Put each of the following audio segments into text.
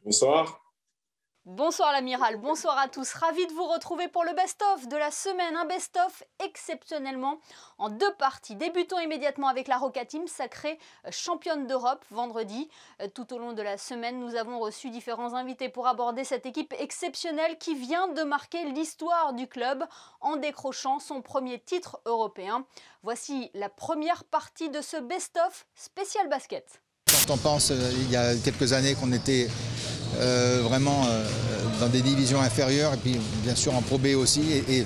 Bonsoir. Bonsoir l'amiral, bonsoir à tous, ravi de vous retrouver pour le best-of de la semaine, un best-of exceptionnellement en 2 parties. Débutons immédiatement avec la Roca Team, sacrée championne d'Europe vendredi. Tout au long de la semaine, nous avons reçu différents invités pour aborder cette équipe exceptionnelle qui vient de marquer l'histoire du club en décrochant son premier titre européen. Voici la première partie de ce best-of spécial basket. Quand on pense il y a quelques années qu'on était vraiment dans des divisions inférieures et puis bien sûr en Pro B aussi et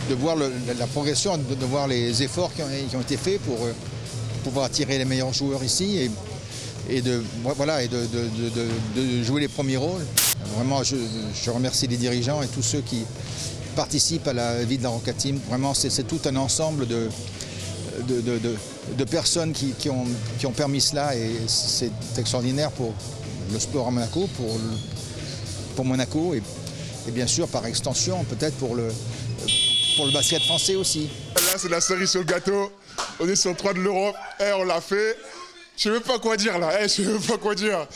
de voir la progression, de voir les efforts qui ont été faits pour pouvoir attirer les meilleurs joueurs ici et de jouer les premiers rôles. Vraiment, je remercie les dirigeants et tous ceux qui participent à la vie de la Roca Team. Vraiment, c'est tout un ensemble de personnes qui ont permis cela et c'est extraordinaire pour le sport à Monaco, pour Monaco et bien sûr par extension peut-être pour le basket français aussi. Là c'est la cerise sur le gâteau, on est sur le 3 de l'Europe, on l'a fait, je sais même pas quoi dire là, je sais même pas quoi dire.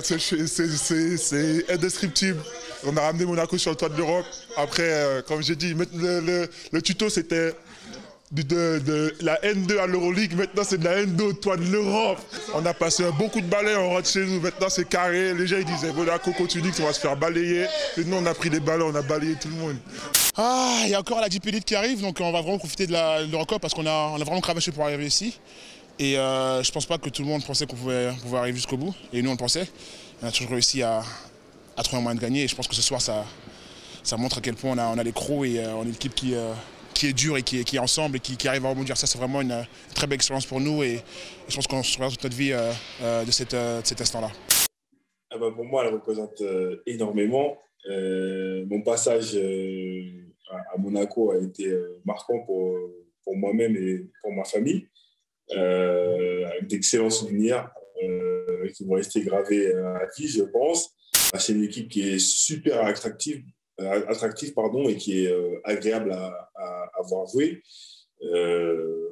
C'est indescriptible. On a ramené Monaco sur le 3 de l'Europe. Après, comme j'ai dit, le tuto c'était de la N2 à l'Euroleague, maintenant c'est de la N2 au toit de l'Europe. On a passé un bon coup de balai, on rentre chez nous, maintenant c'est carré. Les gens ils disaient Monaco continue, on va se faire balayer. Et nous on a pris les ballons, on a balayé tout le monde. Il y a encore la Jeep Elite qui arrive, donc on va vraiment profiter de l'Eurocup parce qu'on a vraiment cravaché pour arriver ici. Et je pense pas que tout le monde pensait qu'on pouvait arriver jusqu'au bout. Et nous on le pensait. On a toujours réussi à trouver un moyen de gagner. Et je pense que ce soir ça montre à quel point on a les crocs et on est une équipe qui est dure et qui est ensemble et qui arrive à rebondir. Ça, c'est vraiment une très belle expérience pour nous et je pense qu'on se souviendra toute notre vie de cet instant-là. Pour moi, elle représente énormément. Mon passage à Monaco a été marquant pour moi-même et pour ma famille. Avec d'excellents souvenirs qui vont rester gravés à vie, je pense. C'est une équipe qui est super attractive et qui est agréable à voir jouer.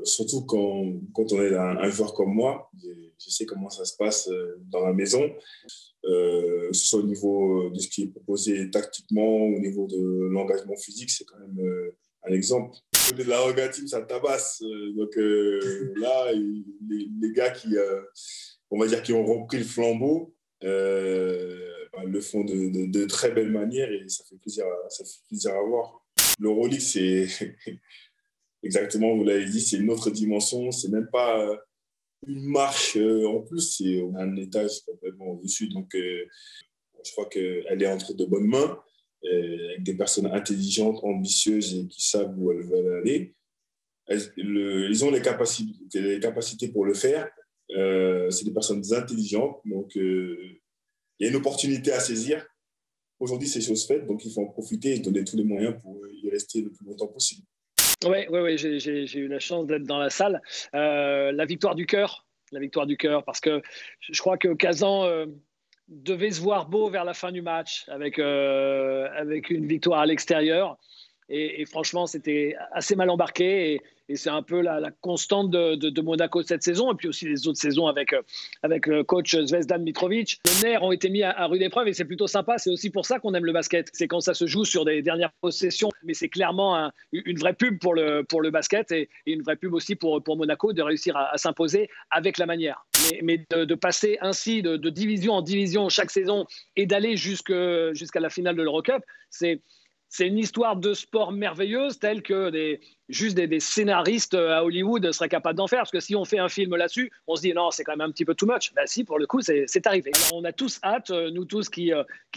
Surtout quand on est un joueur comme moi, je sais comment ça se passe dans la maison, que ce soit au niveau de ce qui est proposé tactiquement, au niveau de l'engagement physique, c'est quand même un exemple. De la Roca Team, ça tabasse. Donc là, les gars qui ont repris le flambeau, le font de très belle manière et ça fait plaisir à voir. L'Euroleague, c'est exactement, vous l'avez dit, c'est une autre dimension. C'est même pas une marche en plus, c'est un étage complètement au-dessus. Donc, je crois qu'elle est entre de bonnes mains, avec des personnes intelligentes, ambitieuses et qui savent où elles veulent aller. Ils ont les capacités pour le faire. C'est des personnes intelligentes, donc il y a une opportunité à saisir. Aujourd'hui, c'est chose faite, donc il faut en profiter et donner tous les moyens pour y rester le plus longtemps possible. Oui, j'ai eu la chance d'être dans la salle. La victoire du cœur, parce que je crois que Kazan devait se voir beau vers la fin du match avec une victoire à l'extérieur. Et franchement, c'était assez mal embarqué. Et c'est un peu la constante de Monaco cette saison. Et puis aussi les autres saisons avec le coach Zvezdan Mitrovic. Les nerfs ont été mis à rude épreuve et c'est plutôt sympa. C'est aussi pour ça qu'on aime le basket. C'est quand ça se joue sur des dernières possessions. Mais c'est clairement une vraie pub pour le basket et une vraie pub aussi pour Monaco de réussir à s'imposer avec la manière. Mais de passer ainsi de division en division chaque saison et d'aller jusqu'à la finale de l'Eurocup, c'est une histoire de sport merveilleuse telle que des scénaristes à Hollywood seraient capables d'en faire. Parce que si on fait un film là-dessus, on se dit non, c'est quand même un petit peu too much. Ben si, pour le coup, c'est arrivé. Alors, on a tous hâte, nous tous qui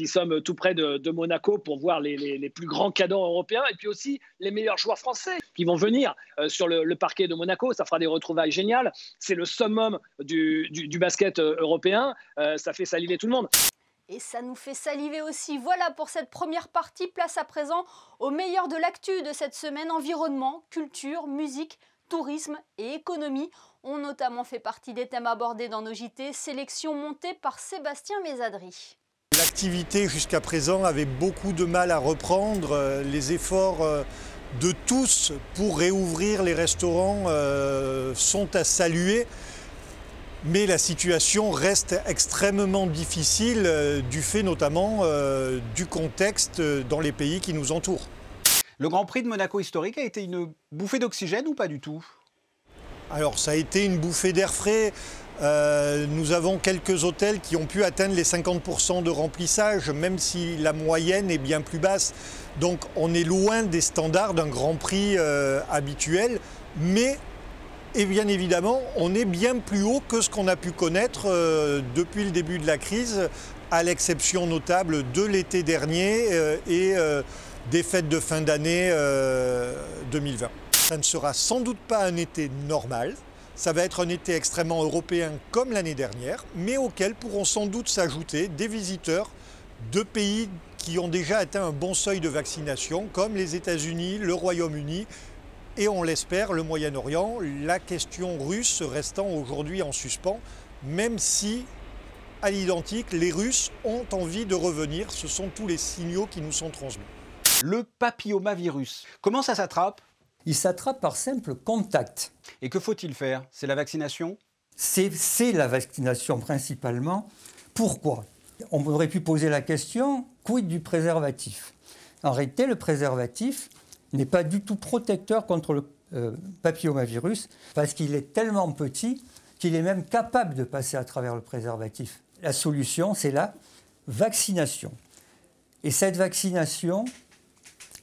sommes tout près de Monaco pour voir les plus grands cadors européens et puis aussi les meilleurs joueurs français qui vont venir sur le parquet de Monaco. Ça fera des retrouvailles géniales. C'est le summum du basket européen. Ça fait saliver tout le monde. Et ça nous fait saliver aussi. Voilà pour cette première partie. Place à présent au meilleur de l'actu de cette semaine. Environnement, culture, musique, tourisme et économie ont notamment fait partie des thèmes abordés dans nos JT. Sélection montée par Sébastien Mésadry. L'activité jusqu'à présent avait beaucoup de mal à reprendre. Les efforts de tous pour réouvrir les restaurants sont à saluer. Mais la situation reste extrêmement difficile du fait notamment du contexte dans les pays qui nous entourent. Le Grand Prix de Monaco historique a été une bouffée d'oxygène ou pas du tout? Alors ça a été une bouffée d'air frais. Nous avons quelques hôtels qui ont pu atteindre les 50% de remplissage, même si la moyenne est bien plus basse. Donc on est loin des standards d'un Grand Prix habituel, mais et bien évidemment, on est bien plus haut que ce qu'on a pu connaître depuis le début de la crise, à l'exception notable de l'été dernier et des fêtes de fin d'année 2020. Ça ne sera sans doute pas un été normal, ça va être un été extrêmement européen comme l'année dernière, mais auquel pourront sans doute s'ajouter des visiteurs de pays qui ont déjà atteint un bon seuil de vaccination, comme les États-Unis, le Royaume-Uni, et on l'espère, le Moyen-Orient, la question russe restant aujourd'hui en suspens, même si, à l'identique, les Russes ont envie de revenir. Ce sont tous les signaux qui nous sont transmis. Le papillomavirus, comment ça s'attrape? Il s'attrape par simple contact. Et que faut-il faire? C'est la vaccination? C'est la vaccination principalement. Pourquoi? On aurait pu poser la question, quid du préservatif? En réalité, le préservatif n'est pas du tout protecteur contre le papillomavirus parce qu'il est tellement petit qu'il est même capable de passer à travers le préservatif. La solution, c'est la vaccination. Et cette vaccination,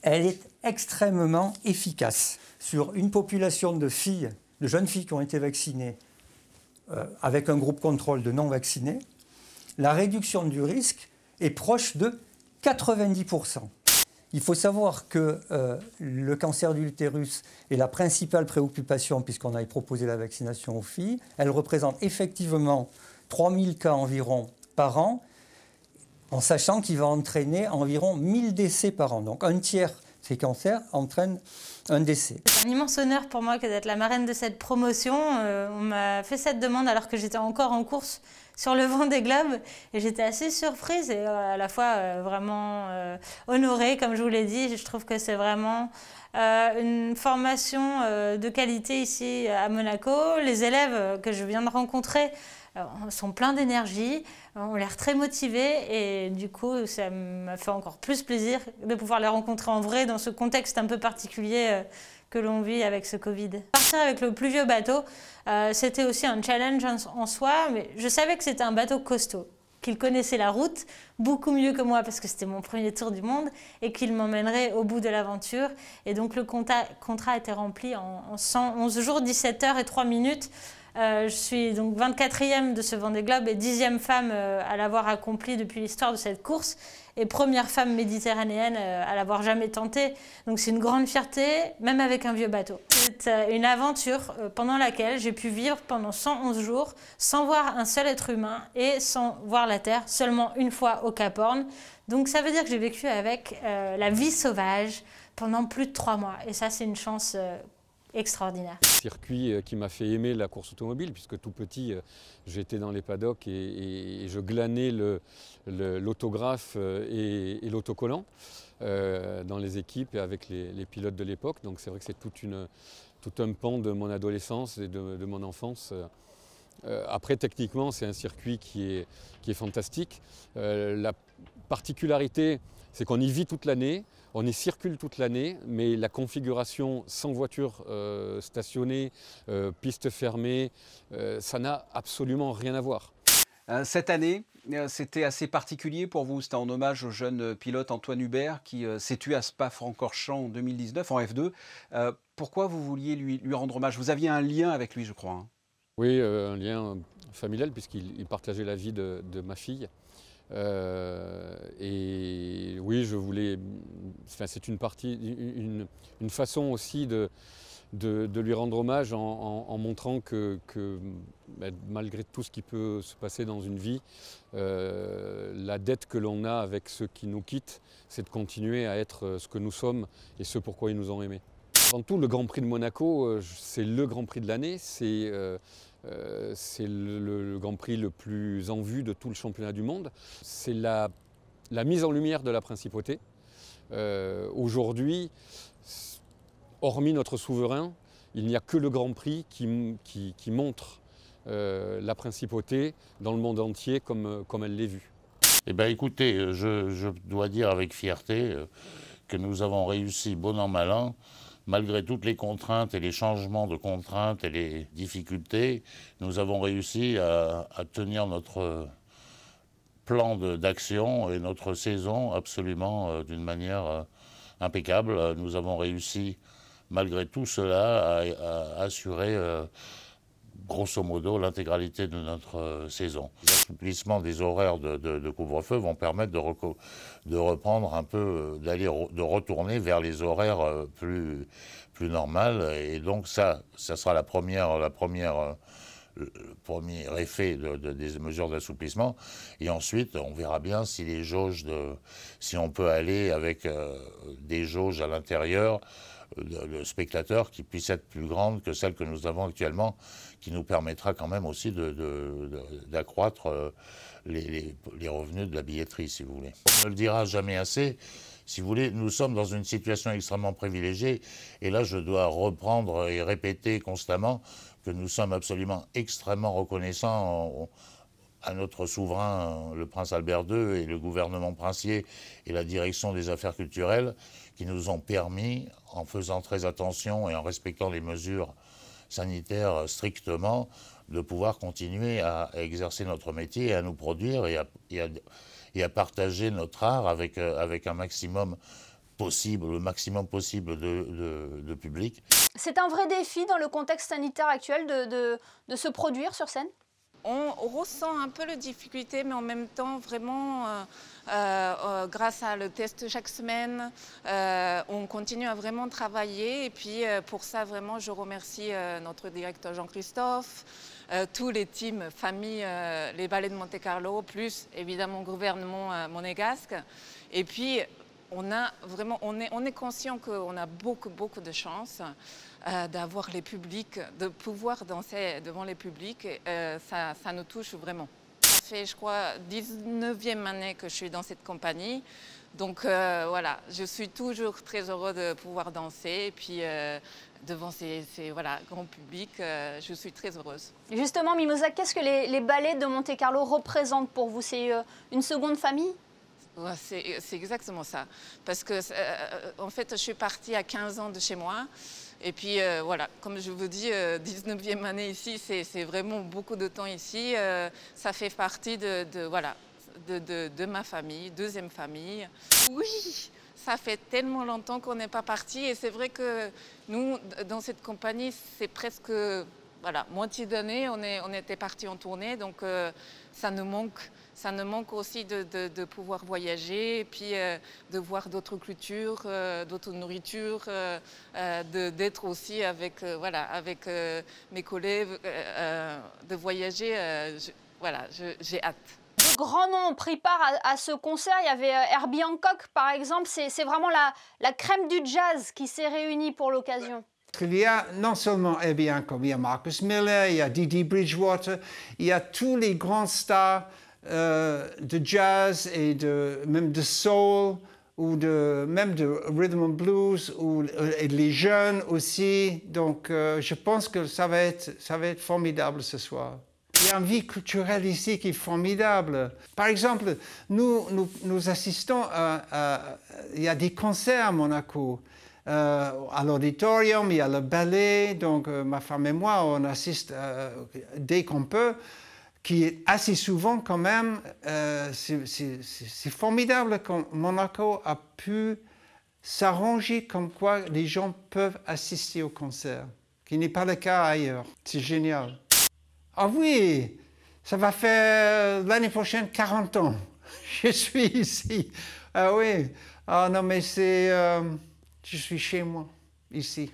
elle est extrêmement efficace. Sur une population de filles, de jeunes filles qui ont été vaccinées avec un groupe contrôle de non-vaccinés, la réduction du risque est proche de 90%. Il faut savoir que le cancer de l'utérus est la principale préoccupation puisqu'on a proposé la vaccination aux filles. Elle représente effectivement 3000 cas environ par an, en sachant qu'il va entraîner environ 1000 décès par an. Donc un tiers de ces cancers entraînent un décès. C'est un immense honneur pour moi que d'être la marraine de cette promotion. On m'a fait cette demande alors que j'étais encore en course sur le Vendée Globe et j'étais assez surprise et à la fois vraiment honorée, comme je vous l'ai dit. Je trouve que c'est vraiment une formation de qualité ici à Monaco. Les élèves que je viens de rencontrer sont pleins d'énergie, ont l'air très motivés et du coup ça m'a fait encore plus plaisir de pouvoir les rencontrer en vrai dans ce contexte un peu particulier que l'on vit avec ce Covid. Partir avec le plus vieux bateau, c'était aussi un challenge en soi, mais je savais que c'était un bateau costaud, qu'il connaissait la route beaucoup mieux que moi parce que c'était mon premier tour du monde et qu'il m'emmènerait au bout de l'aventure. Et donc le contrat a été rempli en 111 jours, 17 heures et 3 minutes. Je suis donc 24e de ce Vendée Globe et 10e femme à l'avoir accompli depuis l'histoire de cette course et première femme méditerranéenne à l'avoir jamais tenté. Donc c'est une grande fierté, même avec un vieux bateau. C'est une aventure pendant laquelle j'ai pu vivre pendant 111 jours sans voir un seul être humain et sans voir la Terre seulement une fois au Cap Horn. Donc ça veut dire que j'ai vécu avec la vie sauvage pendant plus de 3 mois et ça c'est une chance extraordinaire. Circuit qui m'a fait aimer la course automobile puisque tout petit j'étais dans les paddocks et je glanais l'autographe et l'autocollant dans les équipes et avec les pilotes de l'époque. Donc c'est vrai que c'est tout un pan de mon adolescence et de mon enfance. Après techniquement c'est un circuit qui est fantastique. La particularité c'est qu'on y vit toute l'année. On y circule toute l'année, mais la configuration sans voiture stationnée, piste fermée, ça n'a absolument rien à voir. Cette année, c'était assez particulier pour vous. C'était en hommage au jeune pilote Antoine Hubert qui s'est tué à Spa-Francorchamps en 2019 en F2. Pourquoi vous vouliez lui rendre hommage? Vous aviez un lien avec lui, je crois. Hein. Oui, un lien familial puisqu'il partageait la vie de ma fille. Et oui, je voulais. Enfin, c'est une façon aussi de lui rendre hommage en montrant que malgré tout ce qui peut se passer dans une vie, la dette que l'on a avec ceux qui nous quittent, c'est de continuer à être ce que nous sommes et ce pourquoi ils nous ont aimés. Avant tout, le Grand Prix de Monaco, c'est le Grand Prix de l'année. C'est le Grand Prix le plus en vue de tout le championnat du monde. C'est la mise en lumière de la principauté. Aujourd'hui, hormis notre souverain, il n'y a que le Grand Prix qui montre la principauté dans le monde entier comme elle l'est vue. Eh bien écoutez, je dois dire avec fierté que nous avons réussi bon an mal an, malgré toutes les contraintes et les changements de contraintes et les difficultés, nous avons réussi à tenir notre plan d'action et notre saison absolument d'une manière impeccable. Nous avons réussi, malgré tout cela, à assurer grosso modo l'intégralité de notre saison. L'assouplissement des horaires de couvre-feu vont permettre de reprendre un peu, de retourner vers les horaires plus normales. Et donc ça sera le premier effet des mesures d'assouplissement. Et ensuite, on verra bien si les jauges si on peut aller avec des jauges à l'intérieur, le spectateur qui puisse être plus grande que celle que nous avons actuellement, qui nous permettra quand même aussi d'accroître les revenus de la billetterie, si vous voulez. On ne le dira jamais assez, si vous voulez, nous sommes dans une situation extrêmement privilégiée, et là je dois reprendre et répéter constamment que nous sommes absolument extrêmement reconnaissants à notre souverain, le prince Albert II, et le gouvernement princier et la direction des affaires culturelles, qui nous ont permis, en faisant très attention et en respectant les mesures sanitaires strictement, de pouvoir continuer à exercer notre métier et à nous produire et à partager notre art avec un maximum possible, le maximum possible de public. C'est un vrai défi dans le contexte sanitaire actuel de se produire sur scène ? On ressent un peu la difficulté, mais en même temps, vraiment, grâce à le test chaque semaine, on continue à vraiment travailler. Et puis, pour ça, vraiment, je remercie notre directeur Jean-Christophe, tous les teams, famille, les ballets de Monte-Carlo, plus évidemment le gouvernement monégasque. Et puis, on est conscient qu'on a beaucoup de chance d'avoir les publics, de pouvoir danser devant les publics. Ça nous touche vraiment. Ça fait, je crois, 19e année que je suis dans cette compagnie. Donc voilà, je suis toujours très heureux de pouvoir danser. Et puis devant ces grands publics, je suis très heureuse. Justement, Mimosa, qu'est-ce que les ballets de Monte-Carlo représentent pour vous? C'est une seconde famille? Ouais, c'est exactement ça. Parce que, en fait, je suis partie à 15 ans de chez moi. Et puis, voilà, comme je vous dis, 19e année ici, c'est vraiment beaucoup de temps ici. Ça fait partie de ma famille, deuxième famille. Oui, ça fait tellement longtemps qu'on n'est pas parti. Et c'est vrai que nous, dans cette compagnie, c'est presque moitié d'année, on était partis en tournée. Donc, ça nous manque. Ça nous manque aussi de pouvoir voyager et puis de voir d'autres cultures, d'autres nourritures, d'être aussi avec mes collègues, de voyager. J'ai hâte. De grands noms ont pris part à ce concert. Il y avait Herbie Hancock, par exemple. C'est vraiment la crème du jazz qui s'est réunie pour l'occasion. Il y a non seulement Herbie Hancock, il y a Marcus Miller, il y a Dee Bridgewater, il y a tous les grands stars de jazz et même de soul ou même de rhythm and blues et les jeunes aussi. Donc je pense que ça va être formidable ce soir. Il y a une vie culturelle ici qui est formidable. Par exemple, nous assistons il y a des concerts à Monaco. À l'auditorium, il y a le ballet, donc ma femme et moi, on assiste dès qu'on peut, qui est assez souvent quand même, c'est formidable que Monaco a pu s'arranger comme quoi les gens peuvent assister au concert, qui n'est pas le cas ailleurs. C'est génial. Ah oui, ça va faire l'année prochaine 40 ans. Je suis ici. Ah oui, ah non mais je suis chez moi, ici.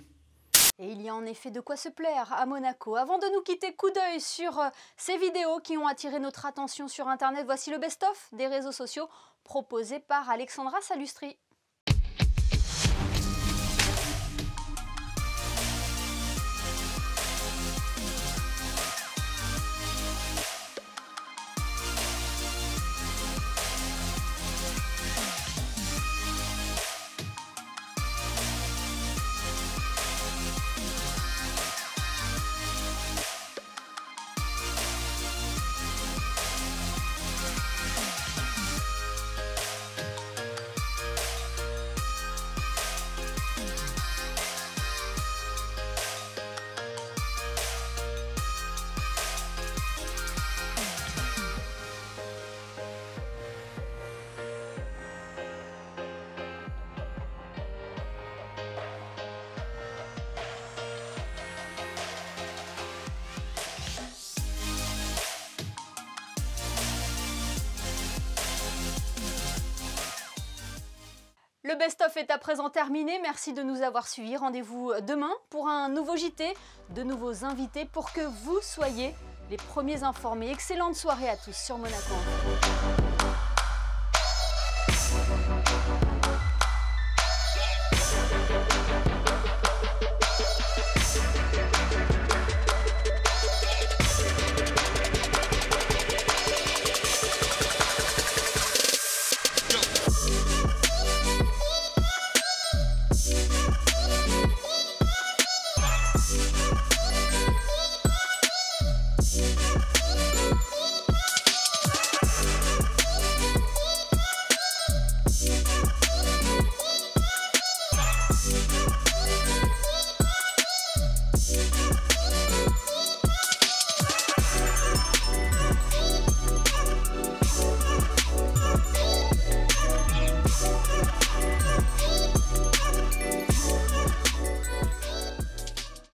Et il y a en effet de quoi se plaire à Monaco. Avant de nous quitter, coup d'œil sur ces vidéos qui ont attiré notre attention sur Internet. Voici le best-of des réseaux sociaux proposé par Alexandra Salustri. Le best-of est à présent terminé. Merci de nous avoir suivis. Rendez-vous demain pour un nouveau JT, de nouveaux invités pour que vous soyez les premiers informés. Excellente soirée à tous sur Monaco.